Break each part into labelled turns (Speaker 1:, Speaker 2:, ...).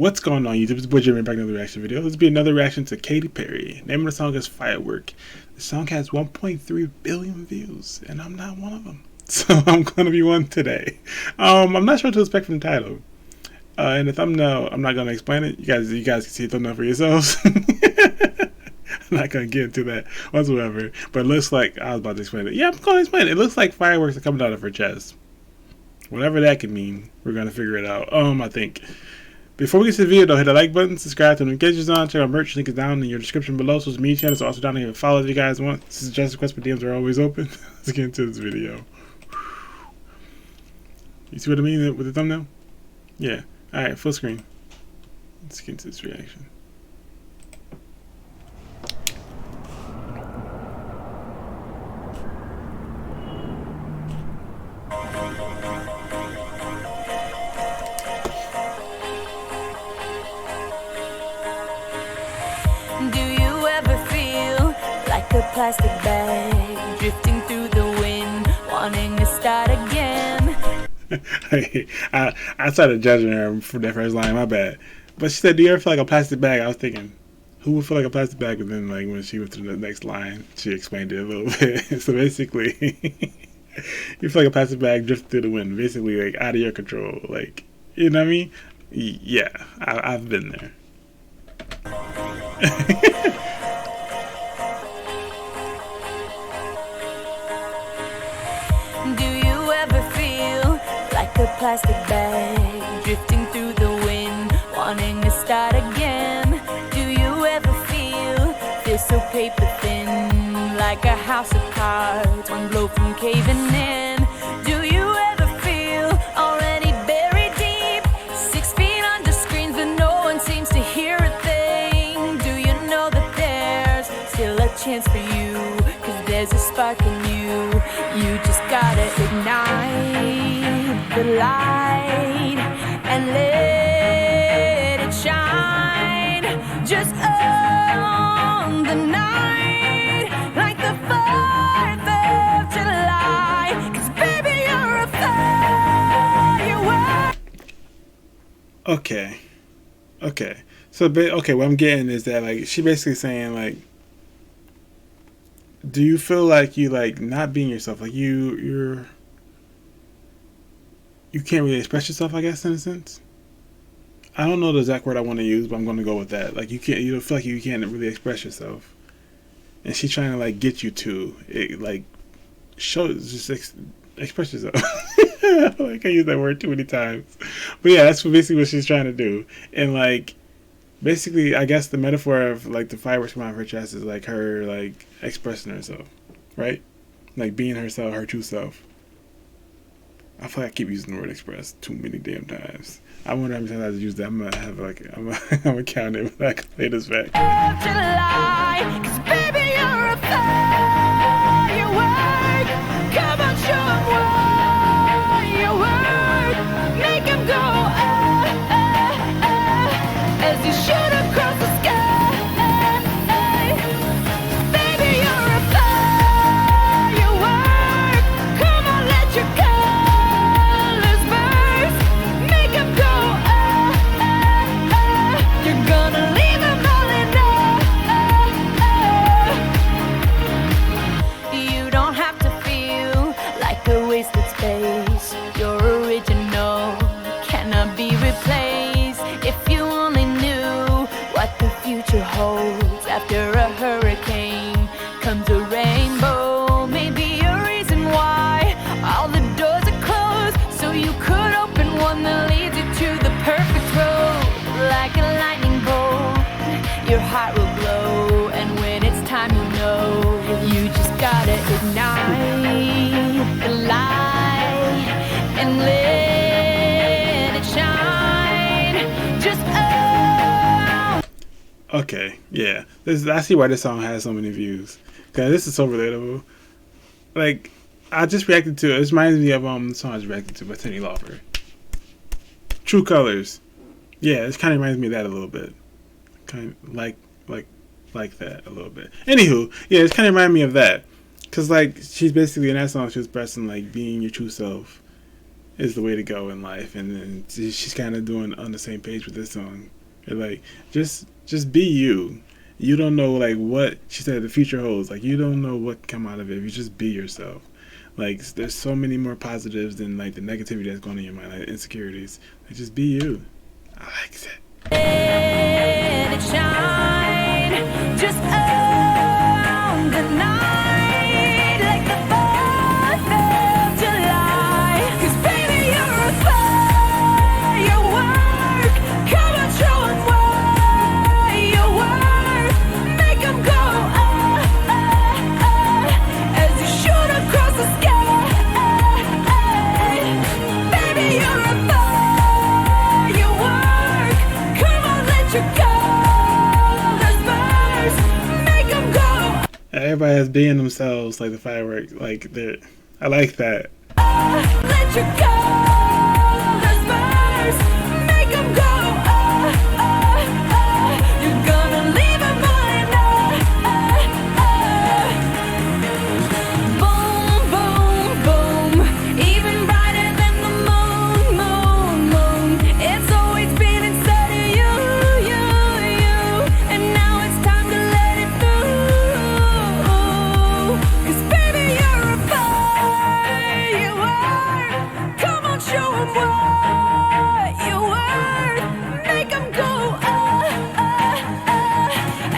Speaker 1: What's going on YouTube? It's Boy Jimmy back with another reaction video. This will be another reaction to Katy Perry. Name of the song is Firework. The song has 1.3 billion views, and I'm not one of them. So I'm going to be one today. I'm not sure what to expect from the title. In the thumbnail, I'm not going to explain it. You guys can see the thumbnail for yourselves. I'm not going to get into that whatsoever. But it looks like, I was about to explain it. Yeah, I'm going to explain it. It looks like fireworks are coming out of her chest. Whatever that could mean, we're going to figure it out. I think. Before we get to the video though, hit the like button, subscribe to the notifications on, check out merch, link is down in your description below. Social media channels are also down here. Follow if you guys want. Suggest requests, but DMs are always open. Let's get into this video. You see what I mean with the thumbnail? Yeah. Alright, full screen. Let's get into this reaction.
Speaker 2: Do you ever feel like a plastic bag drifting through the wind, wanting to start again?
Speaker 1: I started judging her for that first line, my bad. But she said, do you ever feel like a plastic bag? I was thinking, who would feel like a plastic bag? But then like when she went to the next line, she explained it a little bit. So basically, you feel like a plastic bag drifting through the wind, basically like out of your control. Like, you know what I mean? Yeah, I've been there.
Speaker 2: Do you ever feel like a plastic bag drifting through the wind, wanting to start again? Do you ever feel so paper thin, like a house of cards, one blow from caving in? Do you ever feel already buried deep, 6 feet under screens but no one seems to hear a thing? Do you know that there's still a chance for you, 'cause there's a spark in you? You just gotta ignite the light and let it shine just on the night, like the 4th of July. 'Cause baby, you're a firework.
Speaker 1: Okay. So, okay, what I'm getting is that, like, she basically saying, like, do you feel like you, like, not being yourself? Like, you can't really express yourself, I guess, in a sense? I don't know the exact word I want to use, but I'm going to go with that. Like, you don't feel like you can't really express yourself. And she's trying to, like, get you to, like, express yourself. I can't use that word too many times. But yeah, that's basically what she's trying to do. And, like, basically, I guess the metaphor of, like, the fireworks coming out of her chest is, like, her, like, expressing herself. Right? Like, being herself, her true self. I feel like I keep using the word express too many damn times. I wonder how many times I use that. I'm gonna have, like, I'm gonna count it when I can play this back.
Speaker 2: July, 'cause baby, you're a firework. Come on, show 'em what you work. Make 'em go, as you shoot across the sky. Baby, you're a firework. Come on, let your colors burst. Make 'em go, you're gonna leave 'em all in awe. You don't have to feel like a wasted space. You're original, cannot be replaced. If you only knew what the future holds, after a hurricane comes a rainbow. Maybe a reason why all the doors are closed, so you could open one that leads you to the perfect road. Like a lightning bolt, your heart will glow, and when it's time, you know you just gotta ignite the light and let it shine just
Speaker 1: Okay, yeah. I see why this song has so many views. Cause this is so relatable. Like, I just reacted to it. This reminds me of the song I was reacting to by Tenny Lauper. True Colors. Yeah, this kind of reminds me of that a little bit. Kind of like that a little bit. Anywho, yeah, it's kind of remind me of that. Cause like she's basically in that song, she was expressing like being your true self. is the way to go in life. And then she's kind of doing on the same page with this song. And like, just be you. You don't know like what she said the future holds. Like, you don't know what can come out of it if you just be yourself. Like, there's so many more positives than like the negativity that's going on in your mind, like insecurities. Like, just be you. I like that.
Speaker 2: Let it shine, just own the night like the 4th of July. 'Cause baby, you're a firework. Come on, show 'em what you're worth. Make 'em go as you shoot across the sky. Baby, you're a firework. Come on, let your colors burst. Make 'em go.
Speaker 1: Everybody has being themselves, like the firework. Like, I like that.
Speaker 2: Let your colors burst. Make 'em go. You're gonna leave 'em behind. Boom, boom, boom. Even brighter than the moon, moon, moon. It's always been inside of you, you, you. And now it's time to let it through. 'Cause baby, you're a firework. Come on, show 'em what you're worth. Make 'em go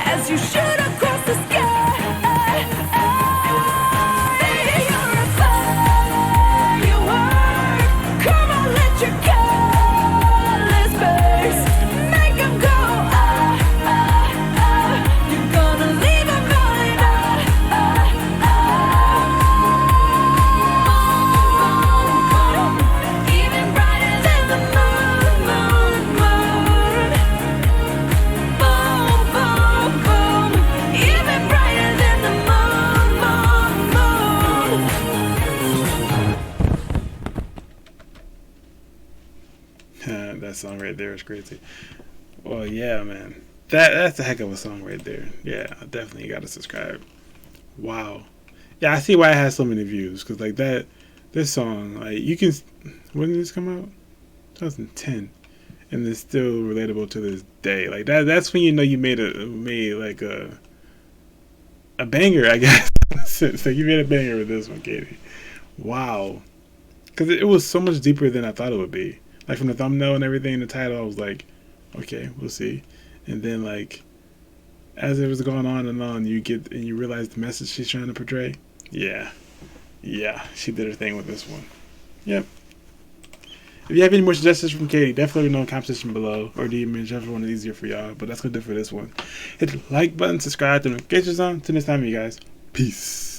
Speaker 2: as you shoot across the sky. Baby, you're a firework. Come on, let your colors burst. Make 'em go. You're gonna leave 'em behind. Even brighter than the moon, moon, moon. Boom, boom, boom. Even brighter than the moon, moon, moon.
Speaker 1: That song right there is crazy. Well, yeah, man. That's a heck of a song right there. Yeah, I definitely got to subscribe. Wow. Yeah, I see why it has so many views. Because, like, this song, like, you can... When did this come out? 2010. And it's still relatable to this day. Like, that's when you know you made like a banger, I guess. So you made a banger with this one, Katy. Wow. Because it was so much deeper than I thought it would be. Like, from the thumbnail and everything, the title, I was like, okay, we'll see. And then, like, as it was going on and on, you realize the message she's trying to portray. Yeah, she did her thing with this one. Yep. If you have any more suggestions from Katy, definitely let me know in the comment section below, or DM me, whichever one is easier for y'all. But that's gonna do it for this one. Hit the like button, subscribe, the notifications on. Till next time, you guys. Peace.